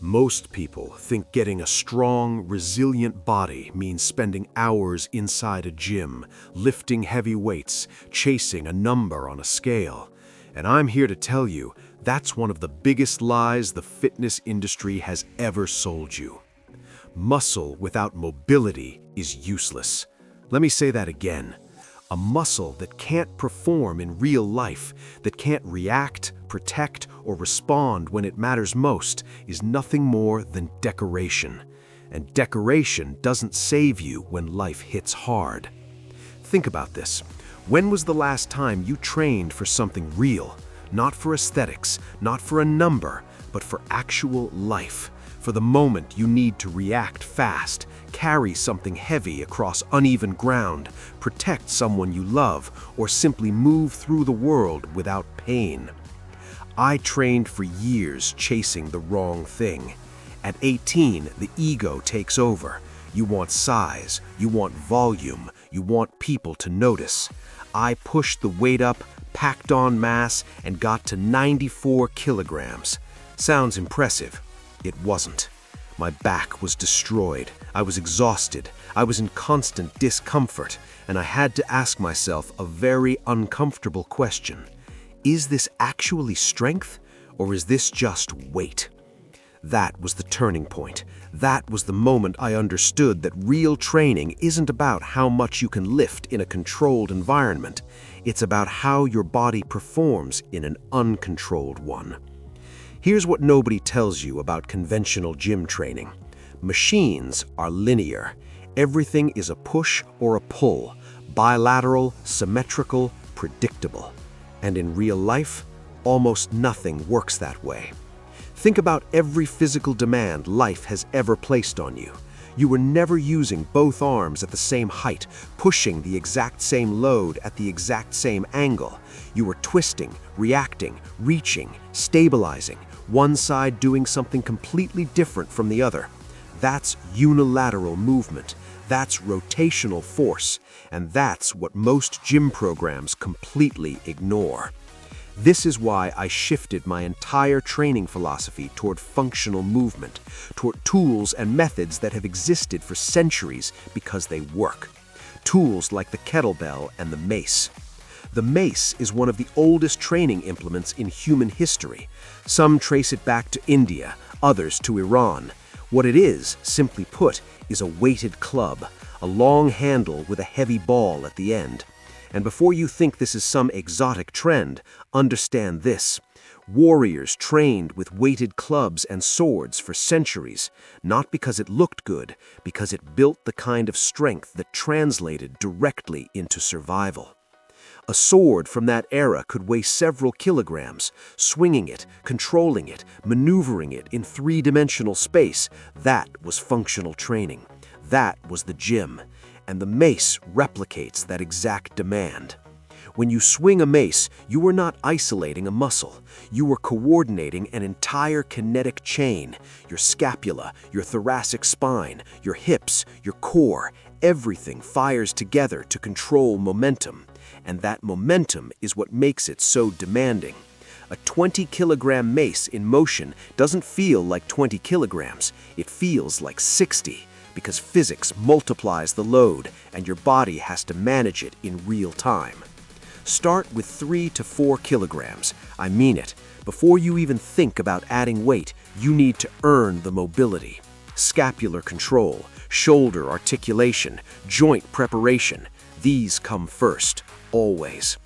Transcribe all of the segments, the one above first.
Most people think getting a strong, resilient body means spending hours inside a gym, lifting heavy weights, chasing a number on a scale. And I'm here to tell you, that's one of the biggest lies the fitness industry has ever sold you. Muscle without mobility is useless. Let me say that again. A muscle that can't perform in real life, that can't react, protect, or respond when it matters most, is nothing more than decoration. And decoration doesn't save you when life hits hard. Think about this. When was the last time you trained for something real? Not for aesthetics, not for a number, but for actual life. For the moment you need to react fast, carry something heavy across uneven ground, protect someone you love, or simply move through the world without pain. I trained for years chasing the wrong thing. At 18, the ego takes over. You want size, you want volume, you want people to notice. I pushed the weight up, packed on mass, and got to 94 kilograms. Sounds impressive. It wasn't. My back was destroyed. I was exhausted. I was in constant discomfort, and I had to ask myself a very uncomfortable question. Is this actually strength, or is this just weight? That was the turning point. That was the moment I understood that real training isn't about how much you can lift in a controlled environment. It's about how your body performs in an uncontrolled one. Here's what nobody tells you about conventional gym training. Machines are linear. Everything is a push or a pull, bilateral, symmetrical, predictable. And in real life, almost nothing works that way. Think about every physical demand life has ever placed on you. You were never using both arms at the same height, pushing the exact same load at the exact same angle. You were twisting, reacting, reaching, stabilizing, one side doing something completely different from the other. That's unilateral movement. That's rotational force. And that's what most gym programs completely ignore. This is why I shifted my entire training philosophy toward functional movement, toward tools and methods that have existed for centuries because they work. Tools like the Kettlebell and the Mace. The Mace is one of the oldest training implements in human history. Some trace it back to India, others to Iran. What it is, simply put, is a weighted club, a long handle with a heavy ball at the end. And before you think this is some exotic trend, understand this. Warriors trained with weighted clubs and swords for centuries, not because it looked good, because it built the kind of strength that translated directly into survival. A sword from that era could weigh several kilograms. Swinging it, controlling it, maneuvering it in three-dimensional space, that was functional training. That was the gym. And the mace replicates that exact demand. When you swing a mace, you are not isolating a muscle. You are coordinating an entire kinetic chain. Your scapula, your thoracic spine, your hips, your core, everything fires together to control momentum. And that momentum is what makes it so demanding. A 20-kilogram mace in motion doesn't feel like 20 kilograms. It feels like 60. Because physics multiplies the load and your body has to manage it in real time. Start with 3 to 4 kilograms. I mean it. Before you even think about adding weight, you need to earn the mobility. Scapular control, shoulder articulation, joint preparation. These come first, always.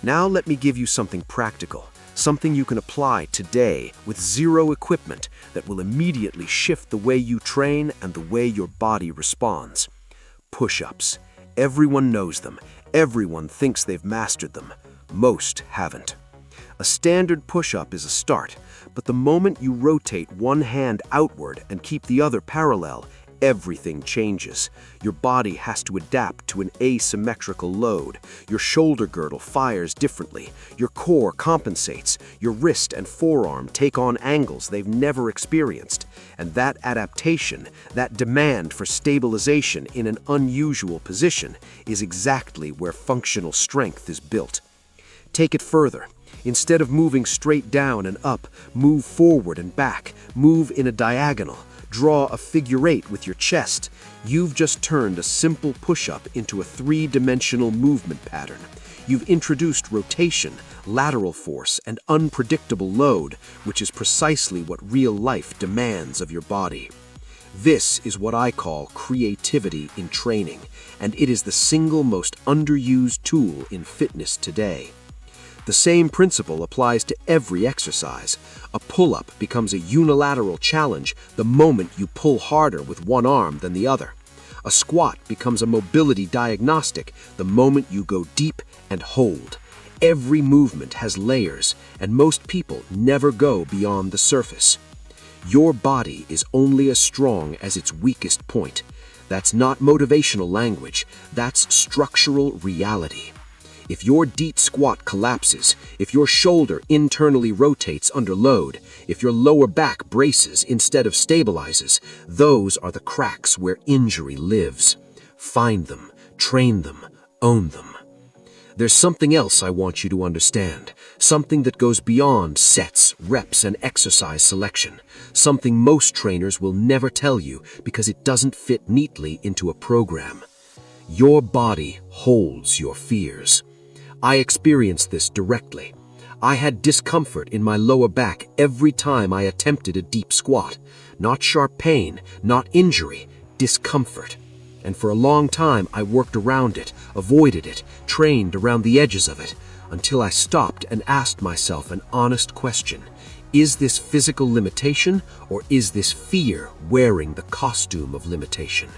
Now let me give you something practical. Something you can apply today with zero equipment that will immediately shift the way you train and the way your body responds. Push-ups. Everyone knows them. Everyone thinks they've mastered them. Most haven't. A standard push-up is a start, but the moment you rotate one hand outward and keep the other parallel, everything changes. Your body has to adapt to an asymmetrical load. Your shoulder girdle fires differently. Your core compensates. Your wrist and forearm take on angles they've never experienced. And that adaptation, that demand for stabilization in an unusual position, is exactly where functional strength is built. Take it further. Instead of moving straight down and up, move forward and back, move in a diagonal, draw a figure 8 with your chest. You've just turned a simple push-up into a three-dimensional movement pattern. You've introduced rotation, lateral force, and unpredictable load, which is precisely what real life demands of your body. This is what I call creativity in training, and it is the single most underused tool in fitness today. The same principle applies to every exercise. A pull-up becomes a unilateral challenge the moment you pull harder with one arm than the other. A squat becomes a mobility diagnostic the moment you go deep and hold. Every movement has layers, and most people never go beyond the surface. Your body is only as strong as its weakest point. That's not motivational language, that's structural reality. If your DEET squat collapses, if your shoulder internally rotates under load, if your lower back braces instead of stabilizes, those are the cracks where injury lives. Find them, train them, own them. There's something else I want you to understand, something that goes beyond sets, reps, and exercise selection, something most trainers will never tell you because it doesn't fit neatly into a program. Your body holds your fears. I experienced this directly. I had discomfort in my lower back every time I attempted a deep squat. Not sharp pain, not injury, discomfort. And for a long time I worked around it, avoided it, trained around the edges of it, until I stopped and asked myself an honest question. Is this physical limitation, or is this fear wearing the costume of limitation?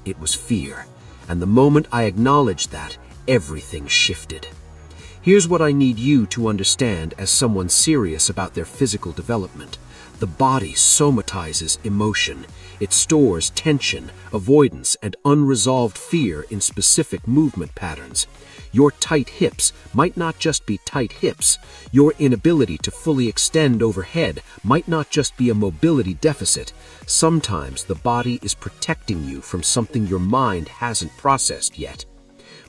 It was fear, and the moment I acknowledged that, everything shifted. Here's what I need you to understand as someone serious about their physical development. The body somatizes emotion. It stores tension, avoidance, and unresolved fear in specific movement patterns. Your tight hips might not just be tight hips. Your inability to fully extend overhead might not just be a mobility deficit. Sometimes the body is protecting you from something your mind hasn't processed yet.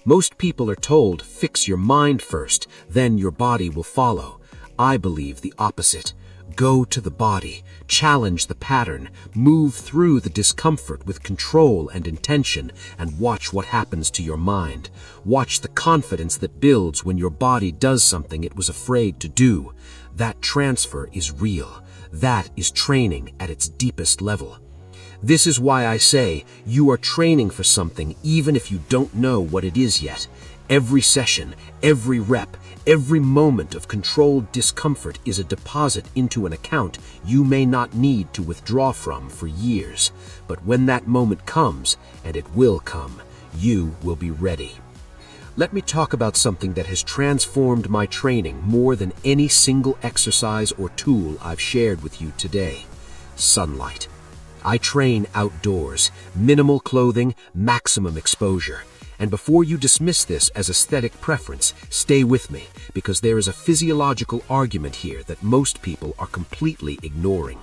Most people are told, fix your mind first, then your body will follow. I believe the opposite. Go to the body, challenge the pattern, move through the discomfort with control and intention, and watch what happens to your mind. Watch the confidence that builds when your body does something it was afraid to do. That transfer is real. That is training at its deepest level. This is why I say you are training for something even if you don't know what it is yet. Every session, every rep, every moment of controlled discomfort is a deposit into an account you may not need to withdraw from for years. But when that moment comes, and it will come, you will be ready. Let me talk about something that has transformed my training more than any single exercise or tool I've shared with you today. Sunlight. I train outdoors, minimal clothing, maximum exposure. And before you dismiss this as aesthetic preference, stay with me, because there is a physiological argument here that most people are completely ignoring.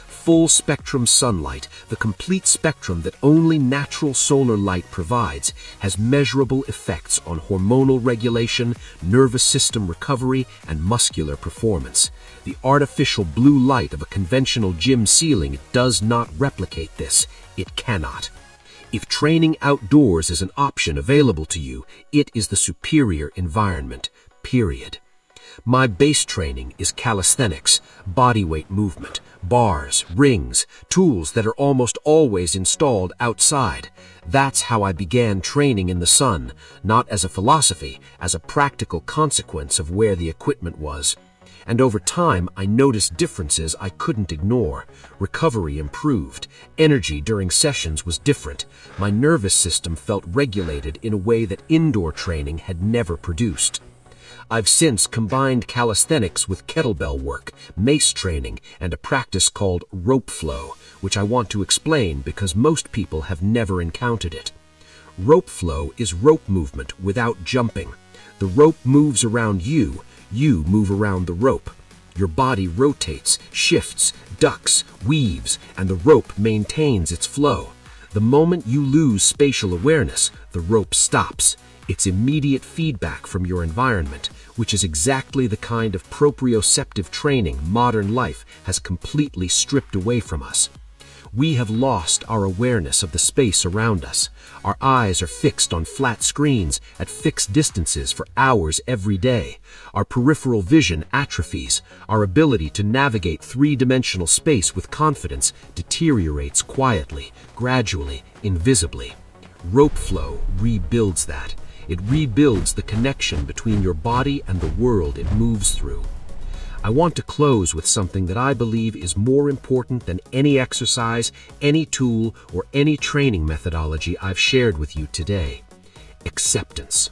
Full spectrum sunlight, the complete spectrum that only natural solar light provides, has measurable effects on hormonal regulation, nervous system recovery, and muscular performance. The artificial blue light of a conventional gym ceiling does not replicate this. It cannot. If training outdoors is an option available to you, it is the superior environment, period. My base training is calisthenics, bodyweight movement, bars, rings, tools that are almost always installed outside. That's how I began training in the sun, not as a philosophy, as a practical consequence of where the equipment was. And over time, I noticed differences I couldn't ignore. Recovery improved. Energy during sessions was different. My nervous system felt regulated in a way that indoor training had never produced. I've since combined calisthenics with kettlebell work, mace training, and a practice called rope flow, which I want to explain because most people have never encountered it. Rope flow is rope movement without jumping. The rope moves around you, you move around the rope. Your body rotates, shifts, ducks, weaves, and the rope maintains its flow. The moment you lose spatial awareness, the rope stops. It's immediate feedback from your environment. which is exactly the kind of proprioceptive training modern life has completely stripped away from us. We have lost our awareness of the space around us. Our eyes are fixed on flat screens at fixed distances for hours every day. Our peripheral vision atrophies. Our ability to navigate three-dimensional space with confidence deteriorates quietly, gradually, invisibly. Rope flow rebuilds that. It rebuilds the connection between your body and the world it moves through. I want to close with something that I believe is more important than any exercise, any tool, or any training methodology I've shared with you today. Acceptance.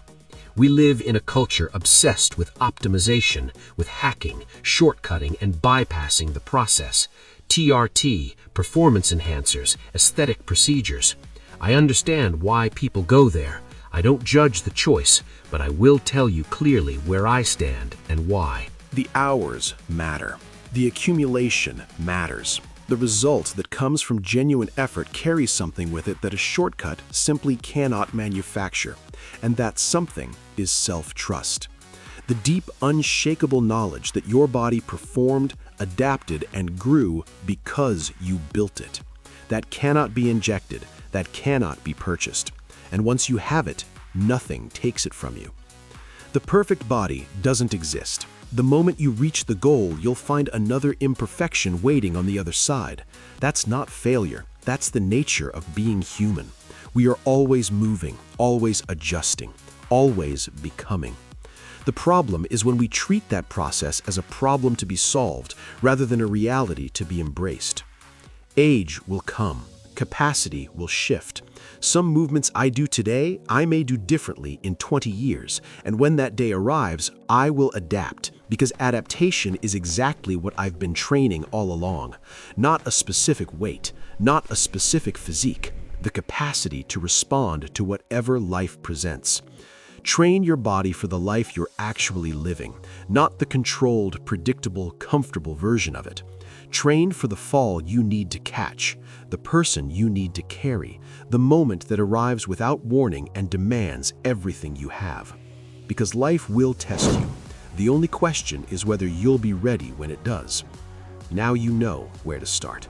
We live in a culture obsessed with optimization, with hacking, shortcutting, and bypassing the process. TRT, performance enhancers, aesthetic procedures. I understand why people go there. I don't judge the choice, but I will tell you clearly where I stand and why. The hours matter. The accumulation matters. The result that comes from genuine effort carries something with it that a shortcut simply cannot manufacture, and that something is self-trust. The deep, unshakable knowledge that your body performed, adapted, and grew because you built it. That cannot be injected, that cannot be purchased. And once you have it, nothing takes it from you. The perfect body doesn't exist. The moment you reach the goal, you'll find another imperfection waiting on the other side. That's not failure. That's the nature of being human. We are always moving, always adjusting, always becoming. The problem is when we treat that process as a problem to be solved rather than a reality to be embraced. Age will come. Capacity will shift. Some movements I do today, I may do differently in 20 years, and when that day arrives, I will adapt, because adaptation is exactly what I've been training all along. Not a specific weight, not a specific physique, the capacity to respond to whatever life presents. Train your body for the life you're actually living, not the controlled, predictable, comfortable version of it. Train for the fall you need to catch, the person you need to carry, the moment that arrives without warning and demands everything you have. Because life will test you. The only question is whether you'll be ready when it does. Now you know where to start.